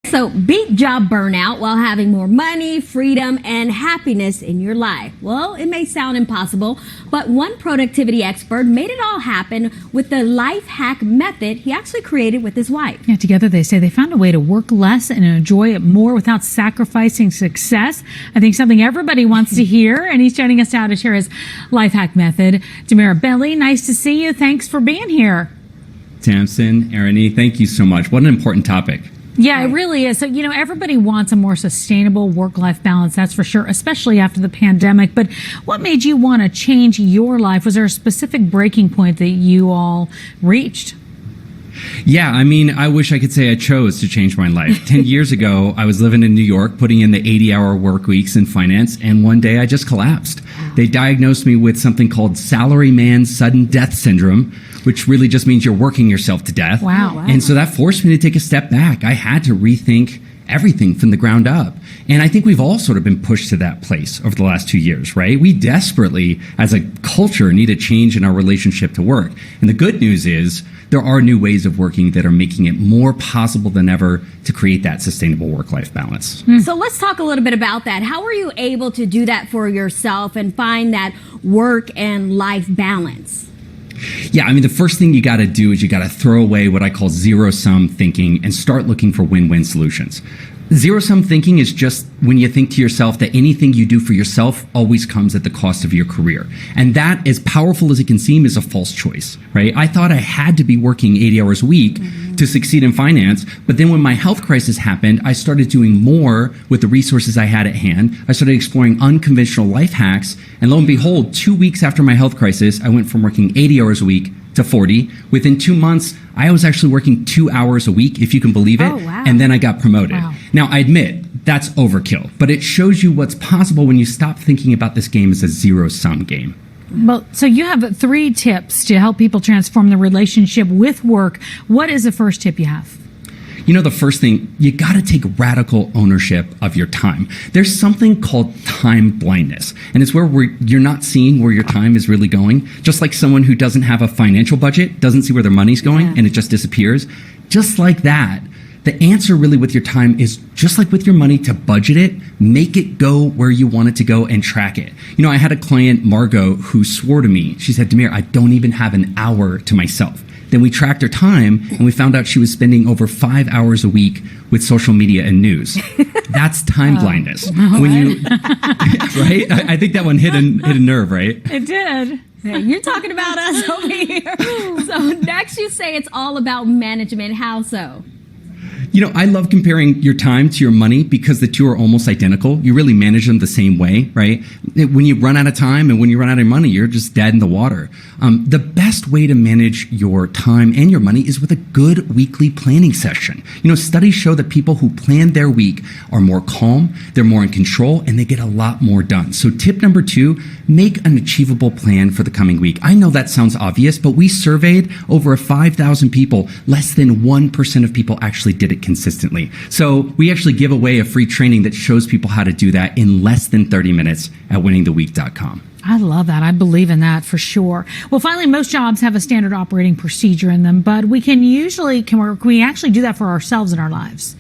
So beat job burnout while having more money, freedom, and happiness in your life. Well, it may sound impossible, but one productivity expert made it all happen with the life hack method he actually created with his wife. Yeah, together they say they found a way to work less and enjoy it more without sacrificing success. I think something everybody wants to hear, and he's joining us now to share his life hack method. Demir Bentley, nice to see you. Thanks for being here. Tamsen, Arrainee, thank you so much. What an important topic. Yeah, it really is. So, everybody wants a more sustainable work-life balance, that's for sure, especially after the pandemic. But what made you want to change your life? Was there a specific breaking point that you all reached? Yeah, I wish I could say I chose to change my life. 10 years ago, I was living in New York, putting in the 80-hour work weeks in finance, and one day I just collapsed. They diagnosed me with something called salaryman sudden death syndrome, which really just means you're working yourself to death. Wow. And so that forced me to take a step back. I had to rethink everything from the ground up. And I think we've all sort of been pushed to that place over the last 2 years, right? We desperately, as a culture, need a change in our relationship to work. And the good news is there are new ways of working that are making it more possible than ever to create that sustainable work-life balance. So let's talk a little bit about that. How were you able to do that for yourself and find that work and life balance? Yeah, the first thing you got to do is you got to throw away what I call zero-sum thinking and start looking for win-win solutions. Zero-sum thinking is just when you think to yourself that anything you do for yourself always comes at the cost of your career. And that, as powerful as it can seem, is a false choice, right? I thought I had to be working 80 hours a week to succeed in finance. But then when my health crisis happened, I started doing more with the resources I had at hand. I started exploring unconventional life hacks. And lo and behold, 2 weeks after my health crisis, I went from working 80 hours a week to 40. Within 2 months, I was actually working 2 hours a week, if you can believe it. Oh, wow. And then I got promoted. Wow. Now, I admit that's overkill, but it shows you what's possible when you stop thinking about this game as a zero-sum game. Well, so you have 3 tips to help people transform the relationship with work. What is the first tip you have? The first thing, you got to take radical ownership of your time. There's something called time blindness, and it's where you're not seeing where your time is really going. Just like someone who doesn't have a financial budget doesn't see where their money's going, and it just disappears. Just like that, the answer really with your time is just like with your money, to budget it, make it go where you want it to go, and track it. I had a client, Margot, who swore to me. She said, "Demir, I don't even have an hour to myself." Then we tracked her time, and we found out she was spending over 5 hours a week with social media and news. That's time blindness. When you, right? I think that one hit a nerve, right? It did. You're talking about us over here. So next you say it's all about management. How so? I love comparing your time to your money because the two are almost identical. You really manage them the same way, right? When you run out of time and when you run out of money, you're just dead in the water. The best way to manage your time and your money is with a good weekly planning session. Studies show that people who plan their week are more calm, they're more in control, and they get a lot more done. So tip number 2, make an achievable plan for the coming week. I know that sounds obvious, but we surveyed over 5,000 people. Less than 1% of people actually did it consistently. So we actually give away a free training that shows people how to do that in less than 30 minutes at winningtheweek.com. I love that. I believe in that for sure. Well, finally, most jobs have a standard operating procedure in them, but we can we actually do that for ourselves in our lives?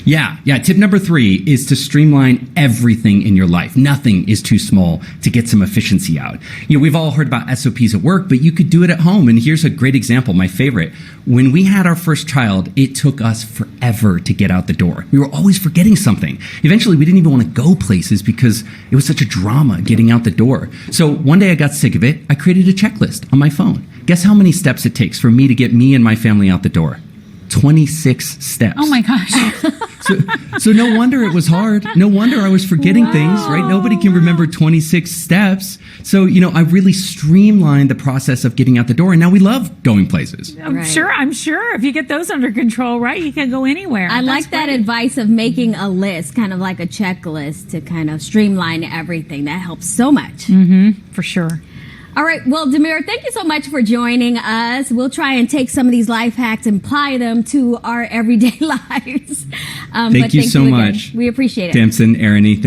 Yeah. Tip number 3 is to streamline everything in your life. Nothing is too small to get some efficiency out. We've all heard about SOPs at work, but you could do it at home. And here's a great example, my favorite. When we had our first child, it took us forever to get out the door. We were always forgetting something. Eventually, we didn't even want to go places because it was such a drama getting out the door. So one day I got sick of it. I created a checklist on my phone. Guess how many steps it takes for me to get me and my family out the door? 26 steps. Oh my gosh. So no wonder it was hard. No wonder I was forgetting things, right? Nobody can remember 26 steps. So, I really streamlined the process of getting out the door, and now we love going places. I'm sure if you get those under control, right, you can go anywhere. I like that advice of making a list, kind of like a checklist to kind of streamline everything. That helps so much. For sure. All right. Well, Demir, thank you so much for joining us. We'll try and take some of these life hacks and apply them to our everyday lives. Thank you so much. We appreciate it. Tamsen, Arrainee, thank you.